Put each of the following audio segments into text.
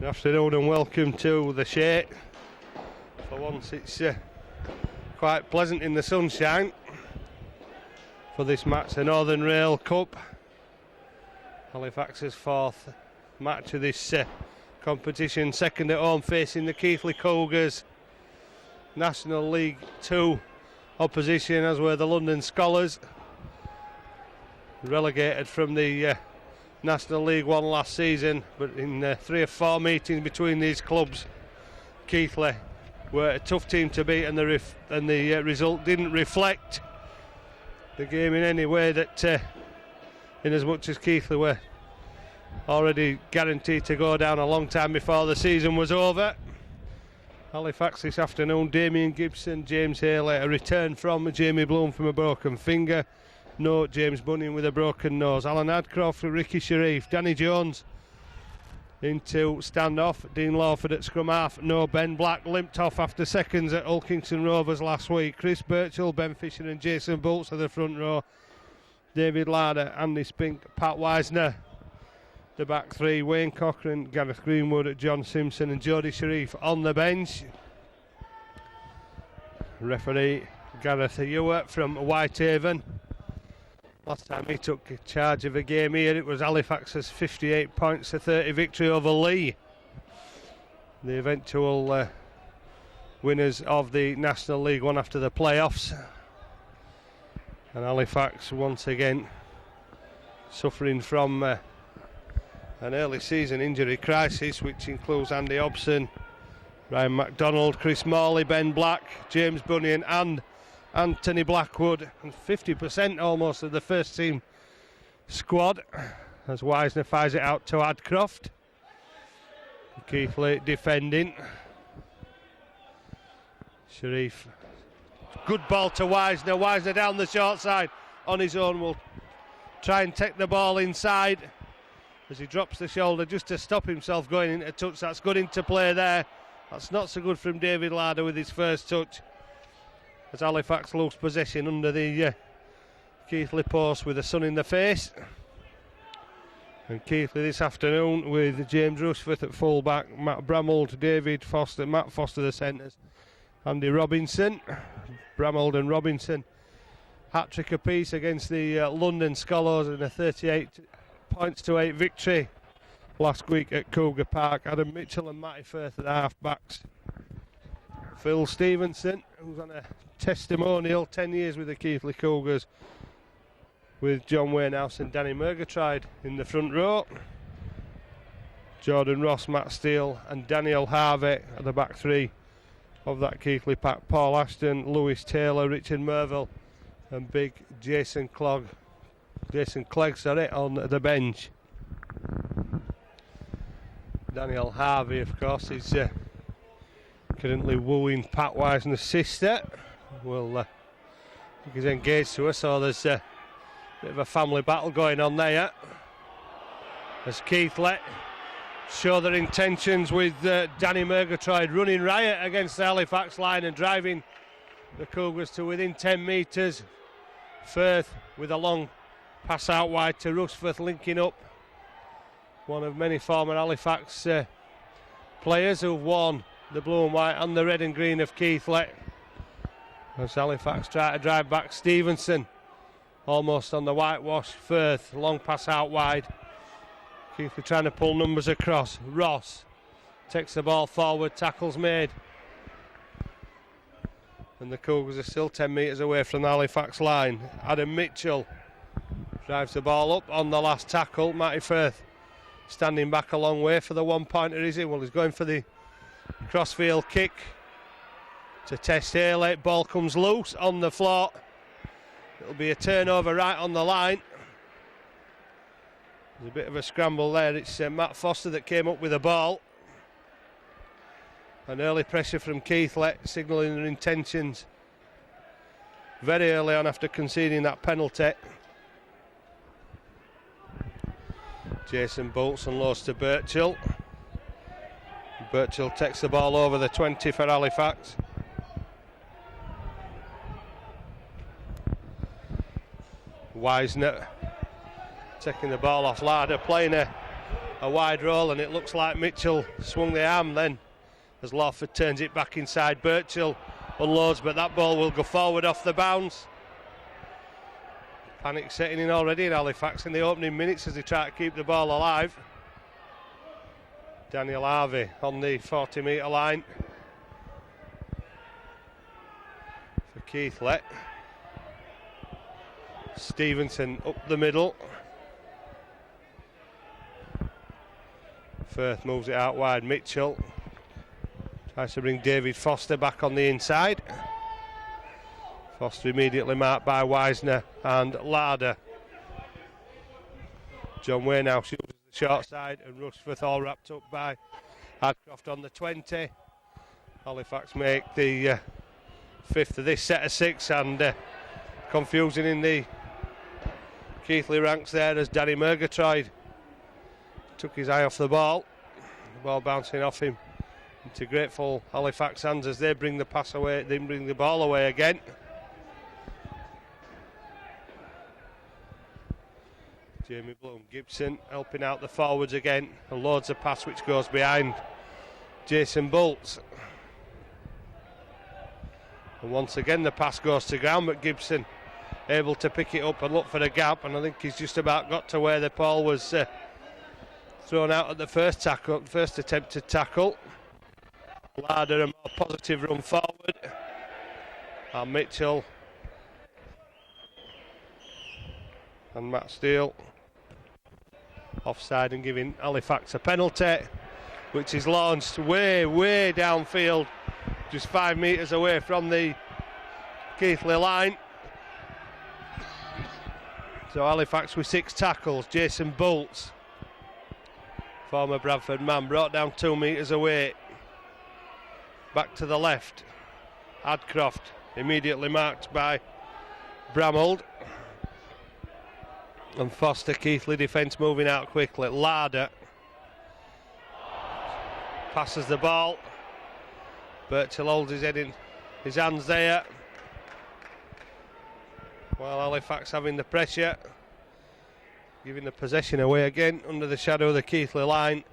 Good afternoon and welcome to the Shea. For once it's quite pleasant in the sunshine for this match, the Northern Rail Cup. Halifax's fourth match of this competition, second at home facing the Keighley Cougars. National League 2 opposition, as were the London Scholars, relegated from the National League 1 last season, but in 3 or 4 meetings between these clubs, Keighley were a tough team to beat, and the result didn't reflect the game in any way, that in as much as Keighley were already guaranteed to go down a long time before the season was over. Halifax this afternoon: Damien Gibson, James Haley, a return from Jamie Bloom from a broken finger. No James Bunyan with a broken nose. Alan Adcroft, Ricky Sharif, Danny Jones into standoff. Dean Lawford at scrum half. No Ben Black, limped off after seconds at Hull Kingston Rovers last week. Chris Birchall, Ben Fisher and Jason Bolts are the front row. David Larder, Andy Spink, Pat Wisner the back three. Wayne Cochran, Gareth Greenwood, John Simpson and Jody Sharif on the bench. Referee Gareth Ewart from Whitehaven. Last time he took charge of a game here, it was Halifax's 58 points to 30 victory over Lee, the eventual winners of the National League 1 after the playoffs. And Halifax once again suffering from an early season injury crisis, which includes Andy Hobson, Ryan MacDonald, Chris Morley, Ben Black, James Bunyan and Anthony Blackwood, and 50% almost of the first team squad, as Wisner fires it out to Adcroft. Keighley defending. Sharif, good ball to Wisner. Wisner down the short side on his own, will try and take the ball inside as he drops the shoulder just to stop himself going into touch. That's good interplay there. That's not so good from David Larder with his first touch, as Halifax lose possession under the Keighley post with the sun in the face. And Keighley this afternoon with James Rushforth at full back, Matt Bramald, David Foster, Matt Foster the centres, Andy Robinson. Bramald and Robinson hat-trick apiece against the London Scholars in a 38 points to 8 victory last week at Cougar Park. Adam Mitchell and Matty Firth at half-backs. Phil Stevenson, who's on a testimonial 10 years with the Keighley Cougars, with John Wainhouse and Danny Murgatride in the front row. Jordan Ross, Matt Steele and Daniel Harvey at the back three of that Keighley pack. Paul Ashton, Lewis Taylor, Richard Merville and big Jason Clegg on the bench. Daniel Harvey, of course, is currently wooing Pat Wisner's sister. Well, he's engaged to her, so there's a bit of a family battle going on there. As Keighley show their intentions with Danny Murgatride running riot against the Halifax line and driving the Cougars to within 10 metres. Firth with a long pass out wide to Rushforth, linking up. One of many former Halifax players who've worn the blue and white and the red and green of Keighley. As Halifax try to drive back, Stevenson almost on the whitewash. Firth, long pass out wide. Keighley trying to pull numbers across. Ross takes the ball forward, tackles made. And the Cougars are still 10 metres away from the Halifax line. Adam Mitchell drives the ball up on the last tackle. Matty Firth standing back a long way for the one-pointer, is he? Well, he's going for the crossfield kick to test Haley. Ball comes loose on the floor. It'll be a turnover right on the line. There's a bit of a scramble there. It's Matt Foster that came up with the ball. An early pressure from Keighley, signalling their intentions very early on after conceding that penalty. Jason Bolts and lows to Birchall. Birchall takes the ball over the 20 for Halifax. Wisner taking the ball off Larder, playing a a wide roll, and it looks like Mitchell swung the arm then as Lawford turns it back inside. Birchall unloads, but that ball will go forward off the bounce. Panic setting in already in Halifax in the opening minutes as they try to keep the ball alive. Daniel Harvey on the 40-metre line for Keighley. Stevenson up the middle. Firth moves it out wide. Mitchell tries to bring David Foster back on the inside. Foster immediately marked by Wisner and Larder. John Way now shoots the short side, and Rushforth all wrapped up by Hadcroft on the 20. Halifax make the fifth of this set of six, and confusing in the Keighley ranks there as Danny Murgatroyd took his eye off the ball. The ball bouncing off him into grateful Halifax hands as they bring the pass away, then bring the ball away again. Jamie Bloom, Gibson helping out the forwards again, and loads of pass which goes behind Jason Bolts. And once again the pass goes to ground, but Gibson able to pick it up and look for the gap, and I think he's just about got to where the ball was thrown out at the first attempted tackle. Larder a more positive run forward, and Mitchell and Matt Steele offside and giving Halifax a penalty, which is launched way downfield, just 5 metres away from the Keighley line. So Halifax with 6 tackles. Jason Bolts, former Bradford man, brought down 2 metres away. Back to the left. Hadcroft immediately marked by Bramhold. And Foster, Keighley defence moving out quickly. Larder passes the ball. Birchall holds his head in his hands there. While Halifax having the pressure, giving the possession away again under the shadow of the Keighley line.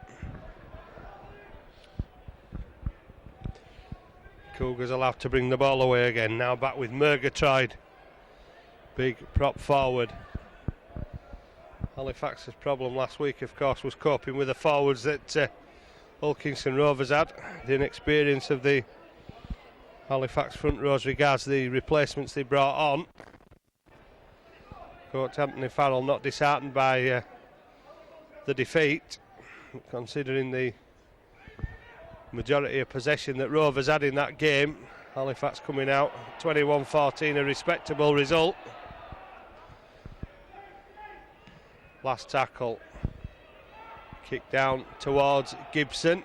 Cougars allowed to bring the ball away again. Now back with Murgatroyd, big prop forward. Halifax's problem last week, of course, was coping with the forwards that Hull Kingston Rovers had. The inexperience of the Halifax front rows regards the replacements they brought on. Coach Anthony Farrell not disheartened by the defeat, considering the majority of possession that Rovers had in that game. Halifax coming out 21-14, a respectable result. Last tackle, kick down towards Gibson.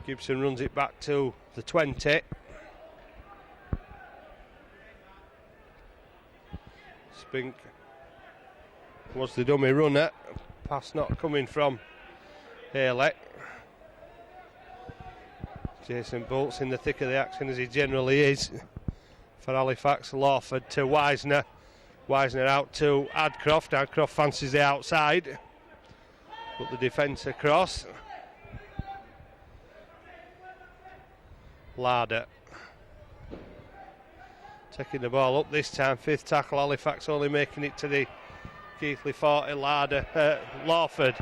Gibson runs it back to the 20. Spink was the dummy runner. Pass not coming from Haley. Jason Bolts in the thick of the action, as he generally is for Halifax. Lawford to Wisner. Wisner out to Hadcroft. Hadcroft fancies the outside. Put the defence across. Larder taking the ball up this time. 5th tackle. Halifax only making it to the Keighley 40. Lawford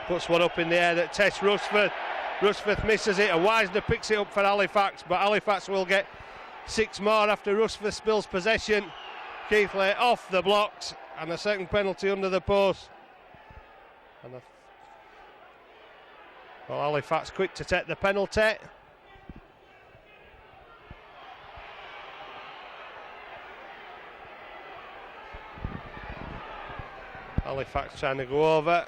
puts one up in the air that tests Rushforth. Rushforth misses it, and Wisner picks it up for Halifax, but Halifax will get 6 more after Rushforth spills possession. Keighley off the blocks, and a second penalty under the post. And Halifax quick to take the penalty. Halifax trying to go over.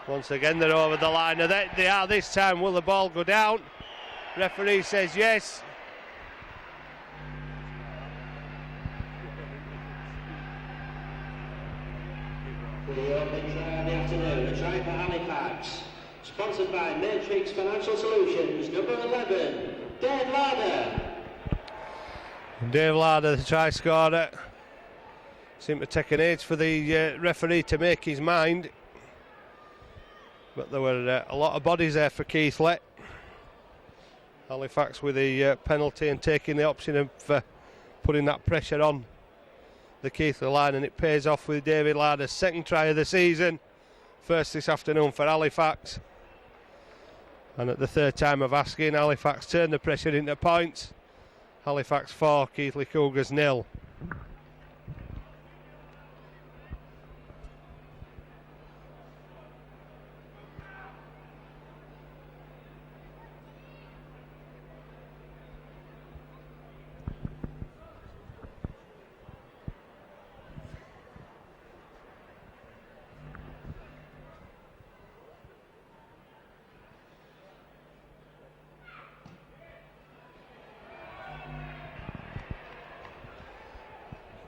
Once again they're over the line. They are this time. Will the ball go down? Referee says yes. For the opening try of the afternoon, a try for Halifax. Sponsored by Matrix Financial Solutions, number 11, Dave Larder. Dave Larder, the try scorer. Seemed to take an age for the referee to make his mind. But there were a lot of bodies there for Keighley. Halifax with the penalty and taking the option of putting that pressure on the Keighley line, and it pays off with David Larder's second try of the season. First this afternoon for Halifax. And at the third time of asking, Halifax turned the pressure into points. Halifax 4, Keighley Cougars 0.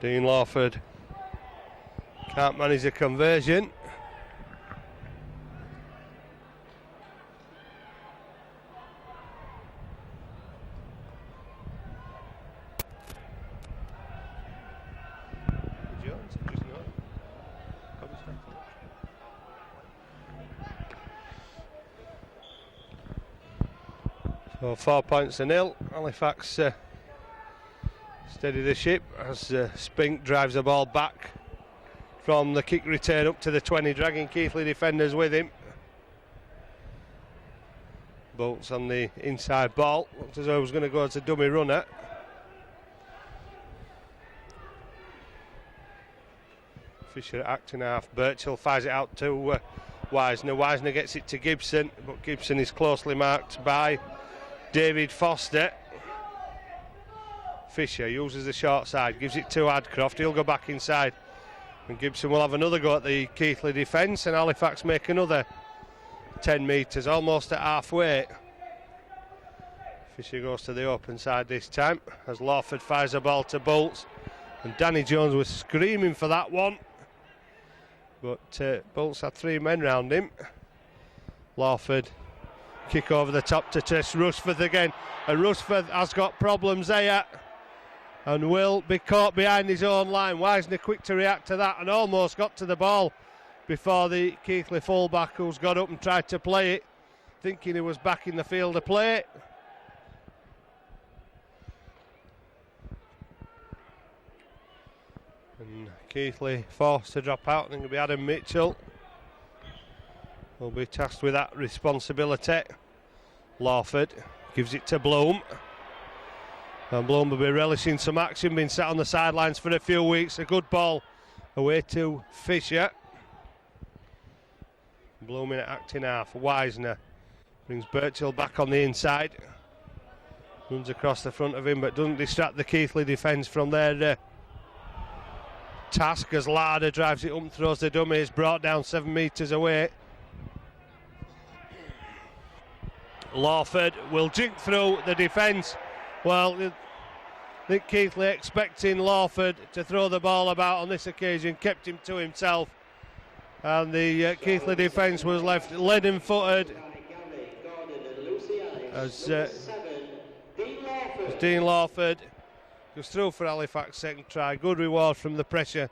Dean Lawford can't manage a conversion. So 4 points to 0. Halifax steady the ship as Spink drives the ball back from the kick return up to the 20, dragging Keighley defenders with him. Bolts on the inside ball. Looked as though he was going to go as a dummy runner. Fisher at acting half. Birchall fires it out to Wisner. Wisner gets it to Gibson, but Gibson is closely marked by David Foster. Fisher uses the short side, gives it to Adcroft. He'll go back inside, and Gibson will have another go at the Keighley defence, and Halifax make another 10 metres, almost at halfway. Fisher goes to the open side this time as Lawford fires a ball to Bolts, and Danny Jones was screaming for that one, but Bolts had 3 men round him. Lawford kick over the top to test Rushforth again, and Rushforth has got problems there and will be caught behind his own line. Wisner quick to react to that and almost got to the ball before the Keighley fullback, who's got up and tried to play it, thinking he was back in the field of play. And Keighley forced to drop out. I think it'll be Adam Mitchell will be tasked with that responsibility. Lawford gives it to Bloom, and Bloom will be relishing some action, been sat on the sidelines for a few weeks. A good ball away to Fisher. Bloom in at acting half. Wisner brings Birchall back on the inside, runs across the front of him, but doesn't distract the Keighley defence from their task as Larder drives it up and throws the dummy. It's brought down 7 metres away. Lawford will jink through the defence. Well, I think Keighley expecting Lawford to throw the ball about on this occasion, kept him to himself, and the Keighley defence was left leaden-footed as Dean Lawford goes through for Halifax second try. Good reward from the pressure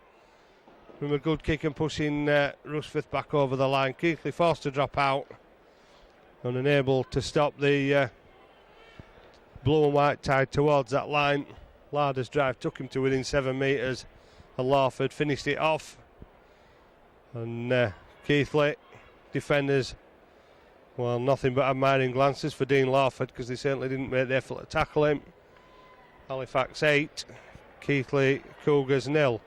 from a good kick and pushing Rushforth back over the line. Keighley forced to drop out and unable to stop the blue and white tide towards that line. Larder's drive took him to within 7 metres, and Lawford finished it off. And Keighley defenders, well, nothing but admiring glances for Dean Lawford, because they certainly didn't make the effort to tackle him. Halifax 8, Keighley Cougars 0.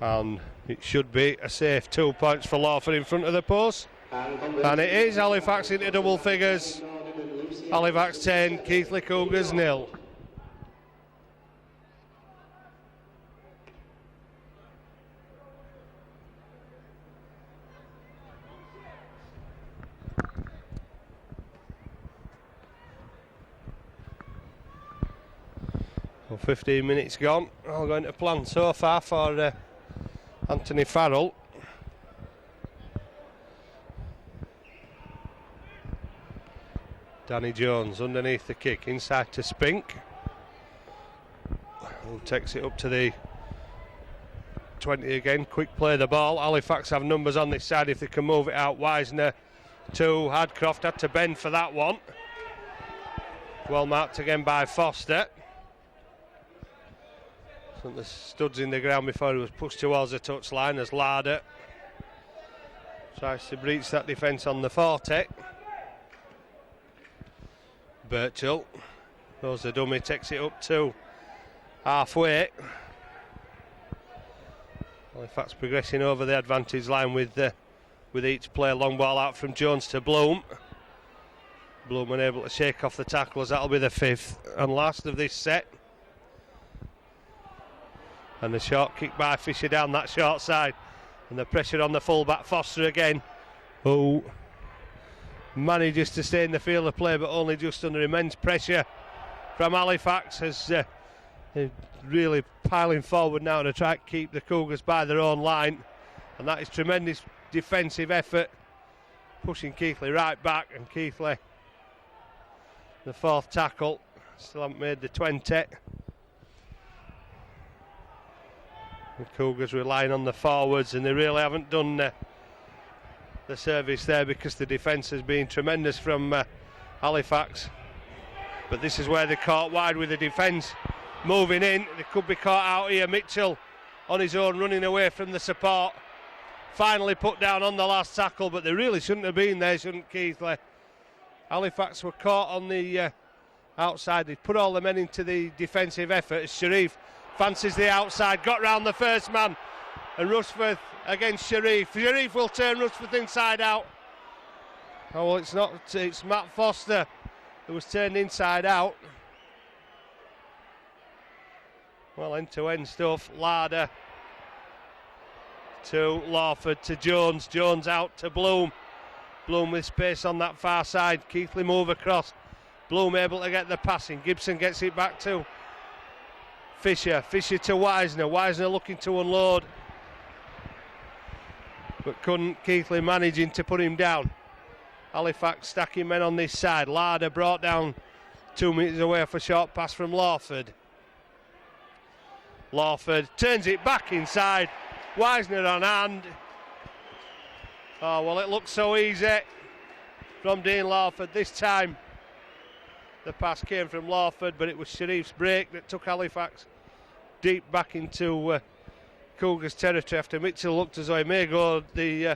And it should be a safe 2 points for Lawford in front of the post. And it is. Halifax into double figures. Halifax 10, Keighley Cougars 0. Well, 15 minutes gone. All going to plan so far for Anthony Farrell. Danny Jones underneath the kick, inside to Spink, who takes it up to the 20 again. Quick play the ball. Halifax have numbers on this side if they can move it out. Wisner to Hadcroft, had to bend for that one. Well marked again by Foster. So the studs in the ground before he was pushed towards the touchline as Larder tries to breach that defence on the 40. Birchall throws the dummy, takes it up to halfway. Halifax progressing over the advantage line with each play. Long ball out from Jones to Bloom. Bloom unable to shake off the tacklers. That'll be the 5th and last of this set. And the short kick by Fisher down that short side. And the pressure on the fullback, Foster again, who manages to stay in the field of play but only just under immense pressure from Halifax, as really piling forward now to try to keep the Cougars by their own line. And that is tremendous defensive effort, pushing Keighley right back, and Keighley, the 4th tackle, still haven't made the 20. The Cougars relying on the forwards, and they really haven't done the service there because the defence has been tremendous from Halifax. But this is where they're caught wide with the defence moving in. They could be caught out here. Mitchell on his own running away from the support. Finally put down on the last tackle, but they really shouldn't have been there, shouldn't Keighley? Halifax were caught on the outside. They put all the men into the defensive effort. Sharif fancies the outside, got round the first man, and Rushforth against Sharif. Sharif will turn Rushforth inside out. Oh well, it's not, it's Matt Foster who was turned inside out. Well, end-to-end stuff. Larder to Lawford to Jones. Jones out to Bloom. Bloom with space on that far side. Keighley move across. Bloom able to get the passing. Gibson gets it back to Fisher. Fisher to Wisner. Wisner looking to unload, but couldn't. Keighley managing to put him down. Halifax stacking men on this side. Larder brought down 2 metres away for a short pass from Lawford. Lawford turns it back inside. Wisner on hand. Oh, well, it looked so easy from Dean Lawford. This time the pass came from Lawford, but it was Sharif's break that took Halifax deep back into Cougars territory after Mitchell looked as though he may go the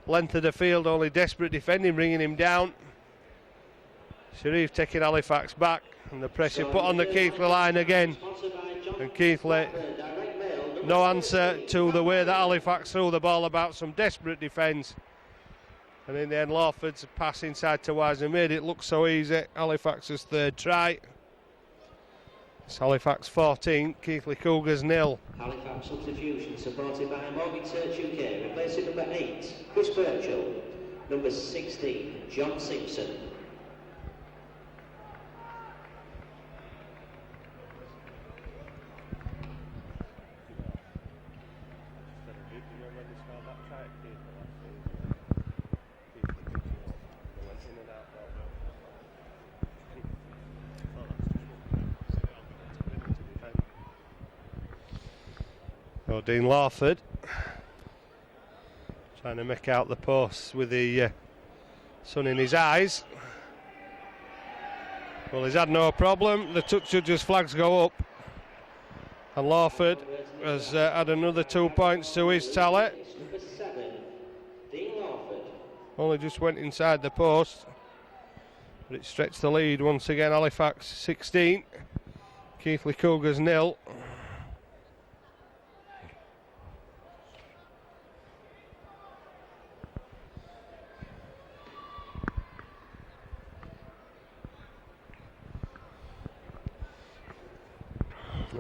length of the field. Only desperate defending bringing him down. Sharif taking Halifax back, and the pressure put on the Keighley line again. And Keighley, no answer to the way that Halifax threw the ball about. Some desperate defence, and in the end Lawford's pass inside to Wisner made it look so easy. Halifax's 3rd try. It's Halifax 14, Keighley Cougars 0. Halifax substitution supported by Morgan Search UK, replacing number 8 Chris Birchall, number 16 John Simpson. So Dean Lawford trying to make out the post with the sun in his eyes. Well, he's had no problem. The touch judge's flags go up, and Lawford has had another 2 points to his tally. Only just went inside the post, but it stretched the lead once again. Halifax 16, Keighley Cougars 0.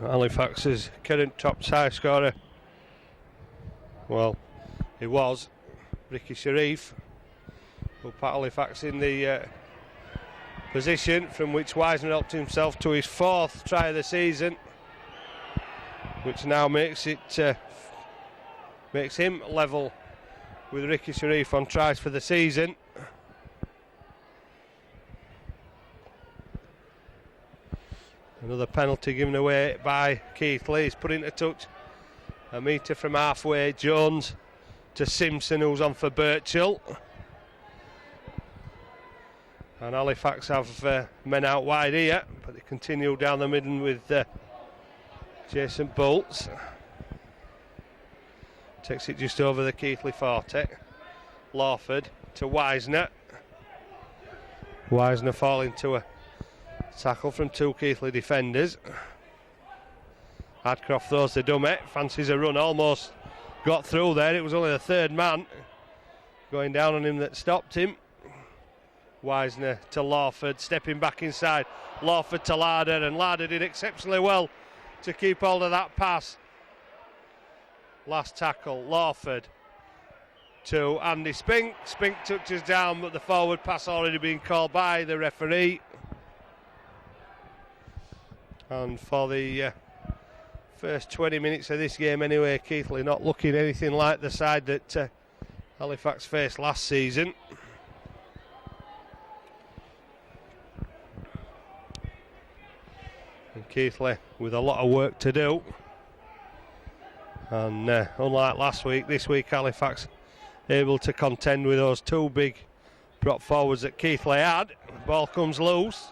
Halifax's current top try scorer, well, he was Ricky Sharif, who put Halifax in the position from which Wisner helped himself to his 4th try of the season, which now makes it makes him level with Ricky Sharif on tries for the season. Another penalty given away by Keighley. He's put into touch a metre from halfway. Jones to Simpson, who's on for Birchall. And Halifax have men out wide here, but they continue down the middle with Jason Bolts. Takes it just over the Keighley 40. Lawford to Wisner. Wisner falling to a tackle from two Keighley defenders. Adcroft throws the dummy, fancies a run, almost got through there. It was only the third man going down on him that stopped him. Wisner to Lawford, stepping back inside. Lawford to Larder, and Larder did exceptionally well to keep hold of that pass. Last tackle, Lawford to Andy Spink. Spink touches down, but the forward pass already been called by the referee. And for the first 20 minutes of this game anyway, Keighley not looking anything like the side that Halifax faced last season. And Keighley with a lot of work to do. And unlike last week, this week Halifax able to contend with those two big prop forwards that Keighley had. Ball comes loose.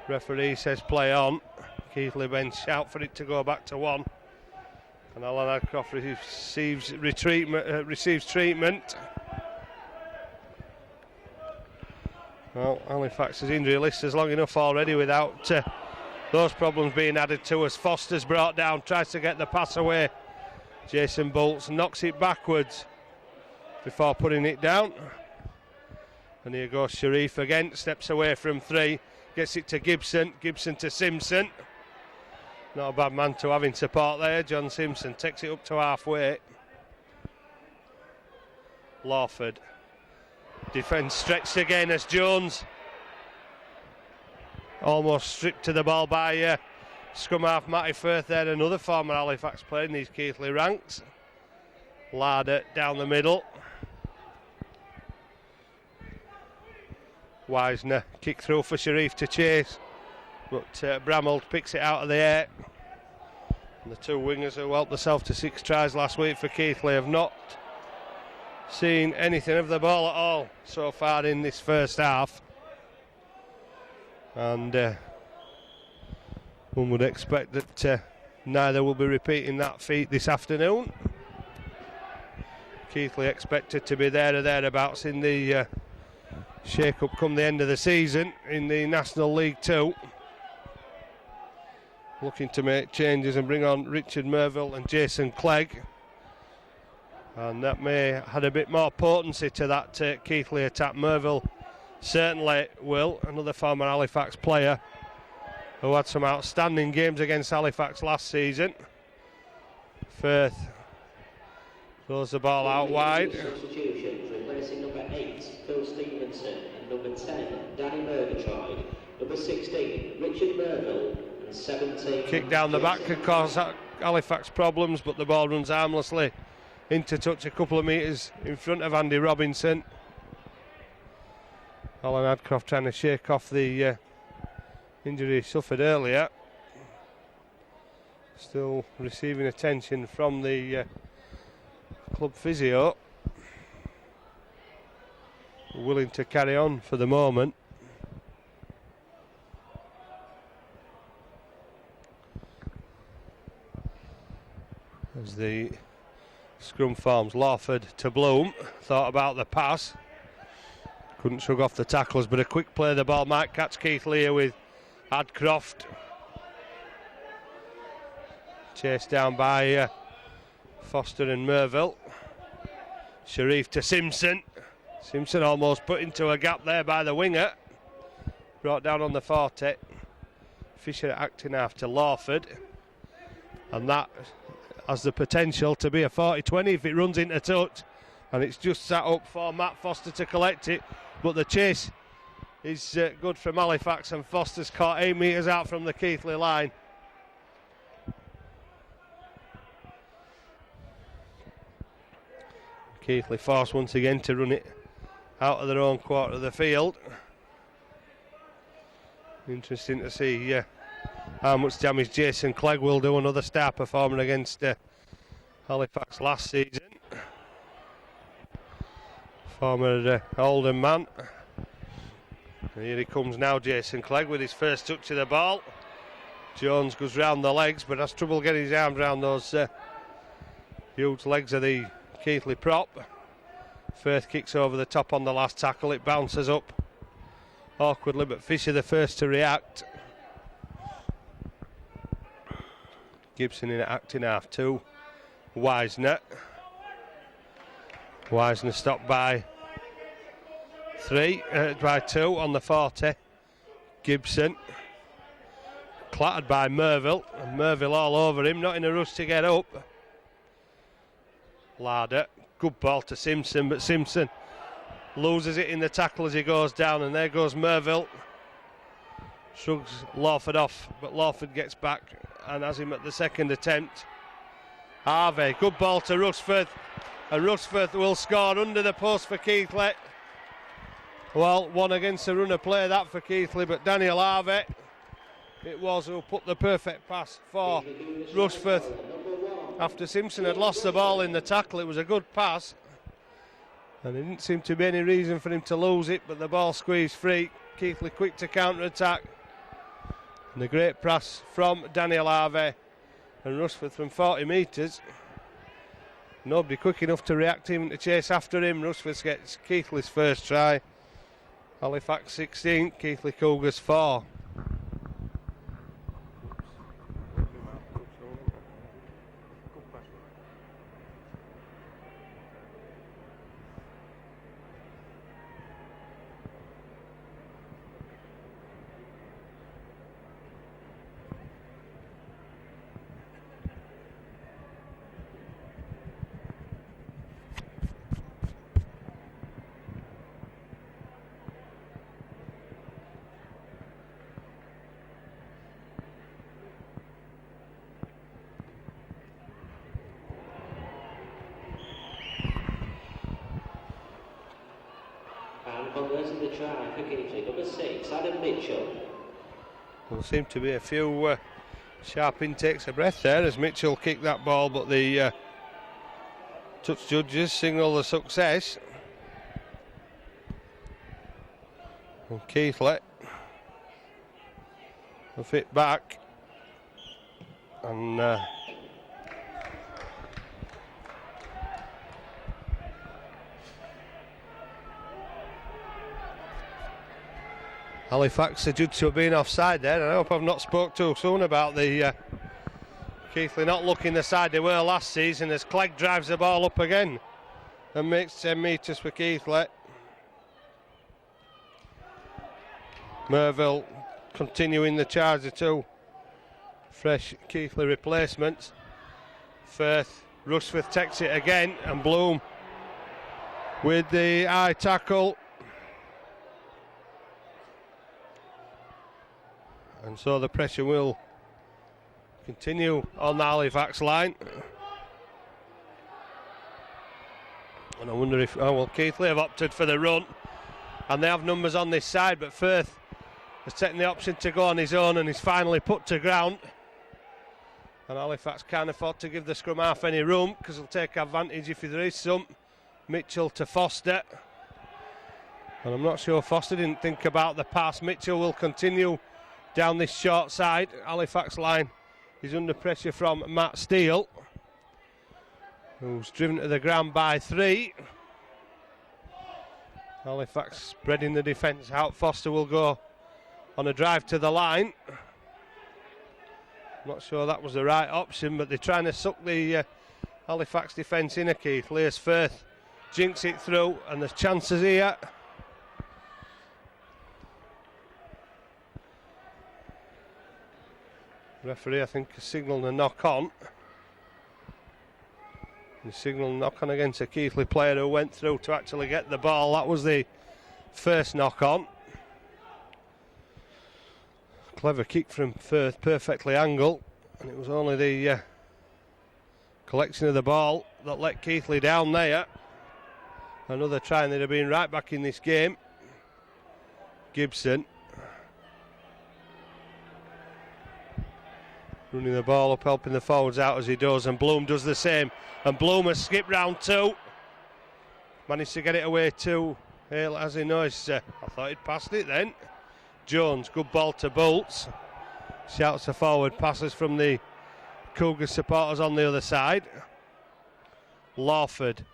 Referee says play on. Keighley bench shout for it to go back to one. And Alan Adcroft receives treatment. Well, Halifax's injury list is long enough already without those problems being added to us. Foster's brought down, tries to get the pass away. Jason Bolts knocks it backwards before putting it down. And here goes Sharif again, steps away from three, gets it to Gibson, Gibson to Simpson. Not a bad man to have in support there. John Simpson takes it up to halfway. Lawford. Defence stretched again as Jones almost stripped to the ball by scrum half Matty Firth there, another former Halifax player in these Keighley ranks. Larder down the middle. Wisner kick through for Sharif to chase, but Bramall picks it out of the air. And the two wingers who helped themselves to 6 tries last week for Keighley have not seen anything of the ball at all so far in this first half. And one would expect that neither will be repeating that feat this afternoon. Keighley expected to be there or thereabouts in the shake-up come the end of the season in the National League 2. Looking to make changes and bring on Richard Merville and Jason Clegg. And that may add a bit more potency to that Keighley attack. Merville certainly will. Another former Halifax player who had some outstanding games against Halifax last season. Firth throws the ball out wide. Substitutions replacing number 8, Phil Stevenson, and number 10, Danny Murgatroyd. Number 16, Richard Merville, and 17. Kick down the back could cause Halifax problems, but the ball runs harmlessly into touch a couple of metres in front of Andy Robinson. Alan Adcroft trying to shake off the injury he suffered earlier. Still receiving attention from the club physio. Willing to carry on for the moment. As the scrum forms, Lawford to Bloom. Thought about the pass. Couldn't shrug off the tacklers, but a quick play. The ball might catch Keighley here with Adcroft. Chased down by Foster and Merville. Sharif to Simpson. Simpson almost put into a gap there by the winger. Brought down on the 40. Fisher acting after Lawford. And that has the potential to be a 40-20 if it runs into touch. And it's just sat up for Matt Foster to collect it. But the chase is good from Halifax, and Foster's caught 8 metres out from the Keighley line. Keighley forced once again to run it out of their own quarter of the field. Interesting to see how much damage Jason Clegg will do, another star performer against Halifax last season. Former Oldham man. And here he comes now, Jason Clegg, with his first touch of the ball. Jones goes round the legs, but has trouble getting his arms round those huge legs of the Keighley prop. Firth kicks over the top on the last tackle. It bounces up awkwardly, but Fisher the first to react. Gibson in acting half two. Wisner stopped by two on the 40. Gibson clattered by Merville, and Merville all over him, not in a rush to get up. Larder, good ball to Simpson, but Simpson loses it in the tackle as he goes down, and there goes Merville. Shrugs Lawford off, but Lawford gets back and has him at the second attempt. Harvey, good ball to Rushforth, and Rushforth will score under the post for Keighley. Well, one against the runner play that for Keighley, but Daniel Harvey it was who put the perfect pass for Rushforth. After Simpson had lost the ball in the tackle, it was a good pass, and there didn't seem to be any reason for him to lose it, but the ball squeezed free. Keighley quick to counter-attack, and a great pass from Daniel Harvey, and Rushforth from 40 metres. Nobody quick enough to react even to chase after him. Rushforth gets Keighley's first try. Halifax 16, Keighley Cougars 4. Converting the try for Keighley, number 6, Adam Mitchell. There seemed to be a few sharp intakes of breath there as Mitchell kicked that ball, but the touch judges signal the success. And Keighley will fit back, and Halifax are judged to have been offside there, and I hope I've not spoke too soon about the Keighley not looking the side they were last season as Clegg drives the ball up again and makes 10 metres for Keighley. Merville continuing the charge of two fresh Keighley replacements. Firth, Rushforth takes it again, and Bloom with the high tackle. And so the pressure will continue on the Halifax line. And I wonder if, Keighley have opted for the run, and they have numbers on this side, but Firth has taken the option to go on his own, and he's finally put to ground. And Halifax can't afford to give the scrum half any room, because he'll take advantage if there is some. Mitchell to Foster. And I'm not sure Foster didn't think about the pass. Mitchell will continue down this short side. Halifax line is under pressure from Matt Steele, who's driven to the ground by 3. Halifax spreading the defence out. Foster will go on a drive to the line. Not sure that was the right option, but they're trying to suck the Halifax defence in a Keighley as Firth jinks it through, and there's chances here. Referee, I think, has signalled a knock on. He signalled a knock on against a Keighley player who went through to actually get the ball. That was the first knock on. Clever kick from Firth, perfectly angled, and it was only the collection of the ball that let Keighley down there. Another try and they'd have been right back in this game. Gibson running the ball up, helping the forwards out as he does, and Bloom does the same. And Bloom has skipped round 2. Managed to get it away to Hale as he knows. I thought he'd passed it then. Jones, good ball to Bolts. Shouts a forward, passes from the Cougars supporters on the other side. Lawford.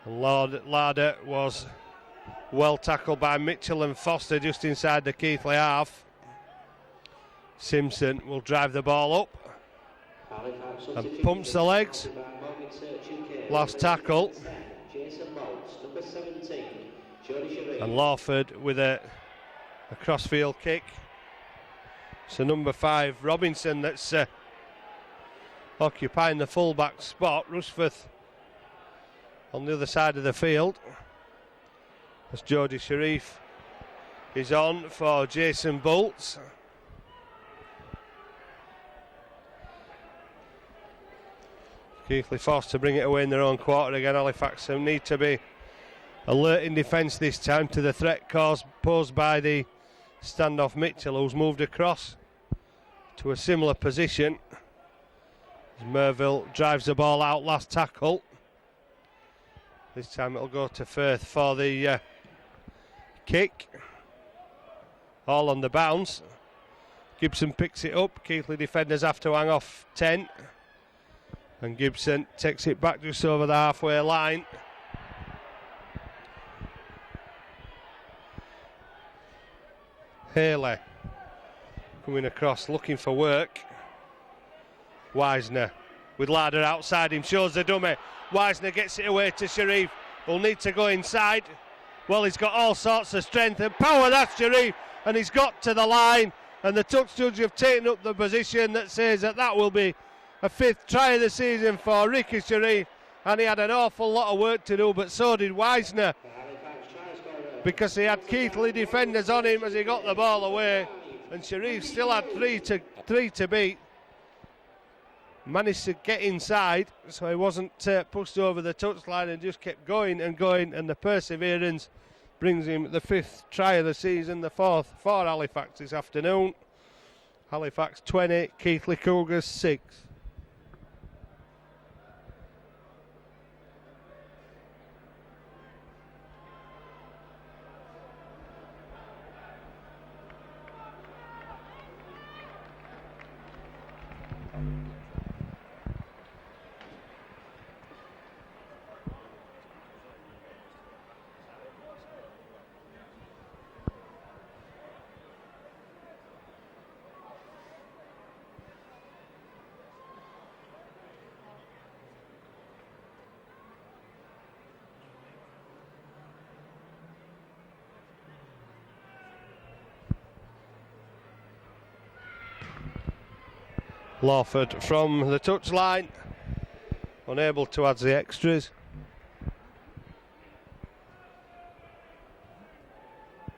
And Larder was well tackled by Mitchell and Foster just inside the Keighley half. Simpson will drive the ball up and pumps the legs. Last tackle. And Lawford with a crossfield kick. So number 5, Robinson, that's occupying the full-back spot. Rushforth on the other side of the field. As Geordie Sharif is on for Jason Bolts. Keighley forced to bring it away in their own quarter again. Halifax need to be alert in defence this time to the threat posed by the standoff Mitchell, who's moved across to a similar position. As Merville drives the ball out, last tackle. This time it'll go to Firth for the kick. All on the bounce. Gibson picks it up. Keighley defenders have to hang off 10. And Gibson takes it back just over the halfway line. Haley coming across looking for work. Wisner with Larder outside him, shows the dummy. Wisner gets it away to Sharif, who'll need to go inside. Well, he's got all sorts of strength and power, that's Sharif, and he's got to the line, and the touch judge have taken up the position that says that will be a 5th try of the season for Ricky Sharif, and he had an awful lot of work to do, but so did Wisner, because he had Keighley defenders on him as he got the ball away, and Sharif still had three to beat. Managed to get inside, so he wasn't pushed over the touchline and just kept going and going, and the perseverance brings him the 5th try of the season, the 4th for Halifax this afternoon. Halifax 20, Keighley Cougars 6. Lawford from the touchline, unable to add the extras.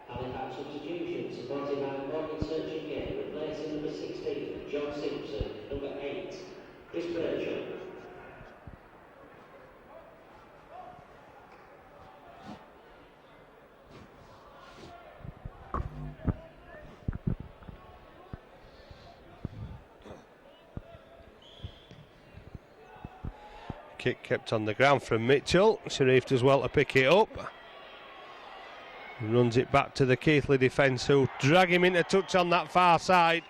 Halifax substitution supported by Morgan Searching Game, replacing number 16, John Simpson, number 8, Chris Birchall. Kick kept on the ground from Mitchell. Sharif does well to pick it up. He runs it back to the Keighley defence, who drag him into touch on that far side.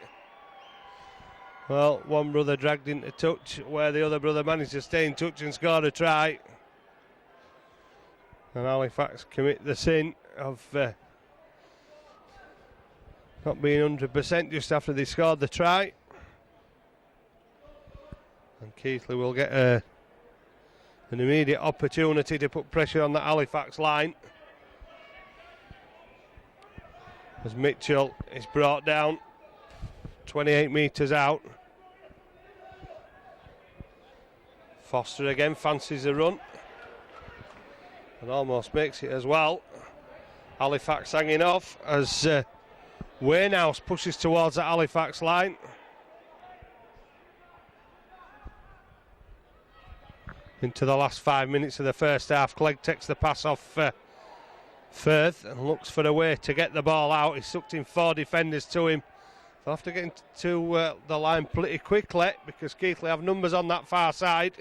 Well, one brother dragged into touch where the other brother managed to stay in touch and scored a try. And Halifax commit the sin of not being 100% just after they scored the try. And Keighley will get an immediate opportunity to put pressure on the Halifax line. As Mitchell is brought down 28 metres out. Foster again fancies a run and almost makes it as well. Halifax hanging off as Wainhouse pushes towards the Halifax line. into the last 5 minutes of the first half. Clegg takes the pass off Firth and looks for a way to get the ball out. He's sucked in 4 defenders to him. They'll have to get into the line pretty quickly because Keighley have numbers on that far side.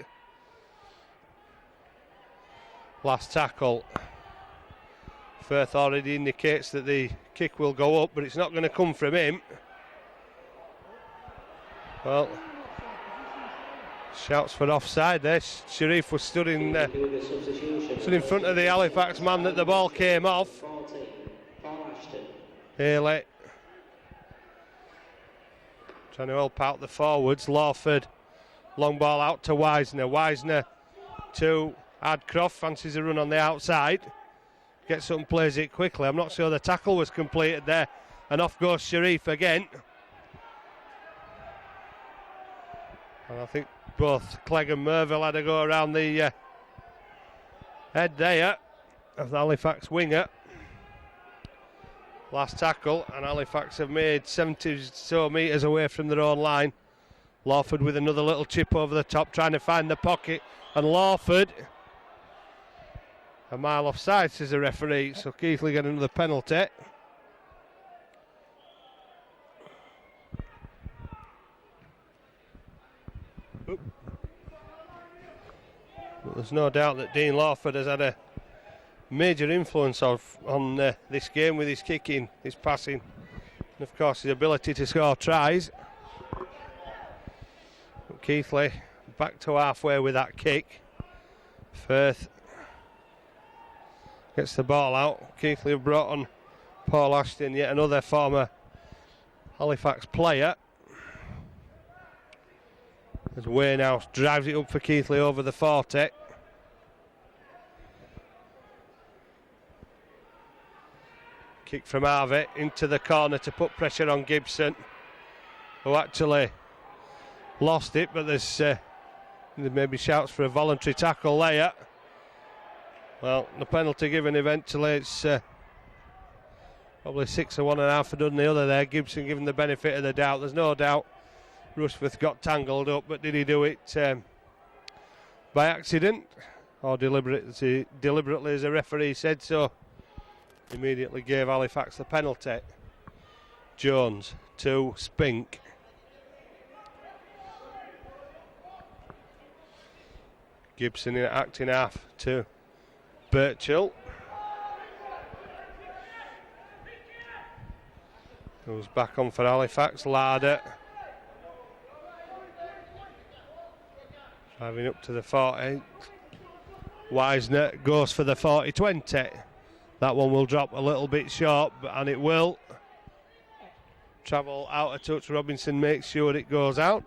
Last tackle. Firth already indicates that the kick will go up, but it's not going to come from him. Well, shouts for offside there. Sharif was stood in front of the Halifax man that the ball came off. Haley trying to help out the forwards. Lawford, long ball out to Wisner. Wisner to Adcroft, fancies a run on the outside. Gets up and plays it quickly. I'm not sure the tackle was completed there. And off goes Sharif again. And I think both Clegg and Merville had to go around the head there of the Halifax winger. Last tackle, and Halifax have made 70 so metres away from their own line. Lawford with another little chip over the top, trying to find the pocket. And Lawford, a mile offside, says the referee, so Keighley get another penalty. But there's no doubt that Dean Lawford has had a major influence on this game with his kicking, his passing, and of course his ability to score tries. But Keighley back to halfway with that kick. Firth gets the ball out. Keighley have brought on Paul Ashton, yet another former Halifax player. As Waynehouse drives it up for Keighley over the 40. Kick from Harvey into the corner to put pressure on Gibson, who actually lost it, but there's maybe shouts for a voluntary tackle there. Well, the penalty given eventually, it's probably 6 or 1.5 for done the other there. Gibson given the benefit of the doubt. There's no doubt Rushforth got tangled up, but did he do it by accident or deliberately, as the referee said so? Immediately gave Halifax the penalty. Jones to Spink. Gibson in acting half to Birchall. Goes back on for Halifax. Larder driving up to the 40. Wisner goes for the 40-20. That one will drop a little bit short, and it will travel out of touch. Robinson makes sure it goes out.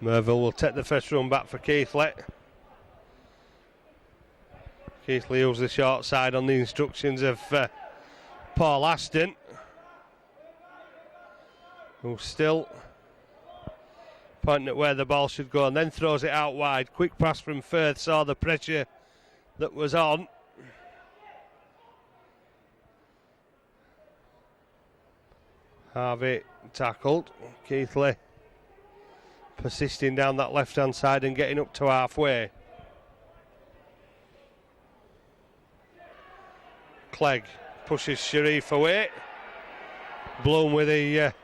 Merville will take the first run back for Keighley. Keighley uses the short side on the instructions of Paul Ashton, who's still pointing at where the ball should go and then throws it out wide. Quick pass from Firth, saw the pressure that was on. Harvey tackled. Keighley persisting down that left hand side and getting up to halfway. Clegg pushes Sharif away. Bloom with a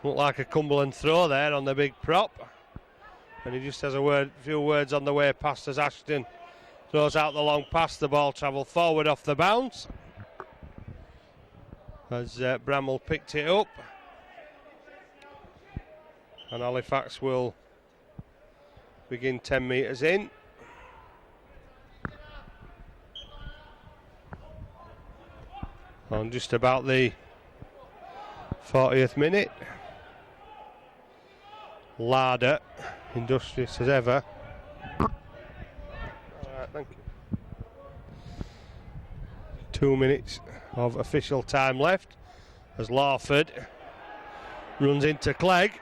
looked like a Cumberland throw there on the big prop, and he just has a few words on the way past as Ashton throws out the long pass. The ball travelled forward off the bounce as Bramall picked it up, and Halifax will begin 10 metres in. On just about the 40th minute. Larder, industrious as ever. All right, thank you. 2 minutes of official time left as Lawford runs into Clegg.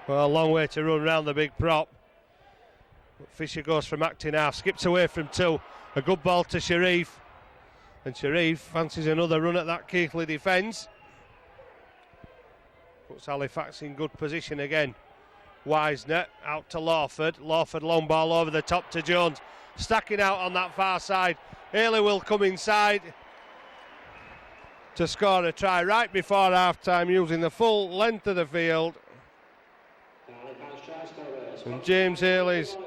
Well, a long way to run round the big prop. But Fisher goes from acting half, skips away from 2. A good ball to Sharif. And Sharif fancies another run at that Keighley defence. Puts Halifax in good position again. Wisner out to Lawford. Lawford long ball over the top to Jones. Stacking out on that far side. Keighley will come inside to score a try right before half time using the full length of the field. And James Keighley's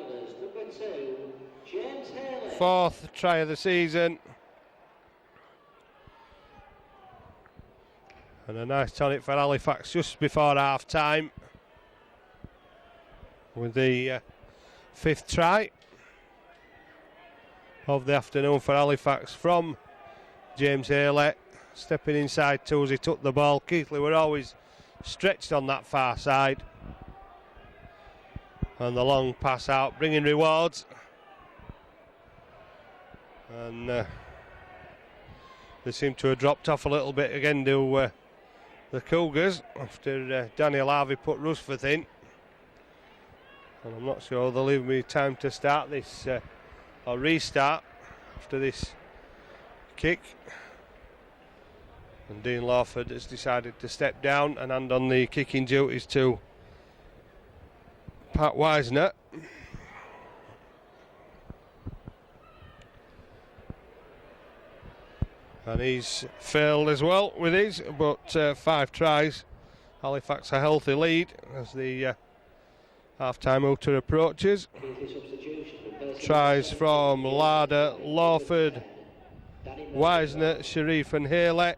fourth try of the season. And a nice tonic for Halifax just before half time with the fifth try of the afternoon for Halifax from James Keighley. Stepping inside too as he took the ball. Keighley were always stretched on that far side. And the long pass out, bringing rewards. And they seem to have dropped off a little bit again to the Cougars after Daniel Harvey put Rusforth in. And I'm not sure they'll leave me time to start this or restart after this kick. And Dean Lawford has decided to step down and hand on the kicking duties to Pat Wisner. And he's failed as well with his, but 5 tries. Halifax a healthy lead as the half-time outer approaches. Tries from Larder, Lawford, Wisner, Sharif and Keighley.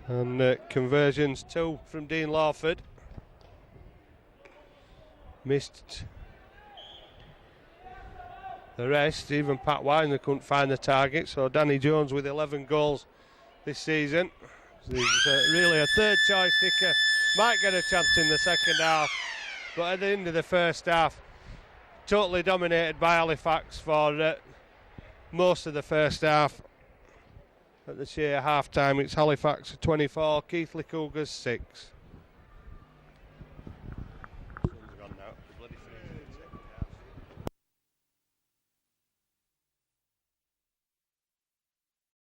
And conversions 2 from Dean Lawford. Missed the rest. Even Pat Wisner couldn't find the target. So Danny Jones with 11 goals this season. He's really a third choice kicker. Might get a chance in the second half. But at the end of the first half, totally dominated by Halifax for most of the first half. At the sheer half time, it's Halifax 24, Keighley Cougars 6.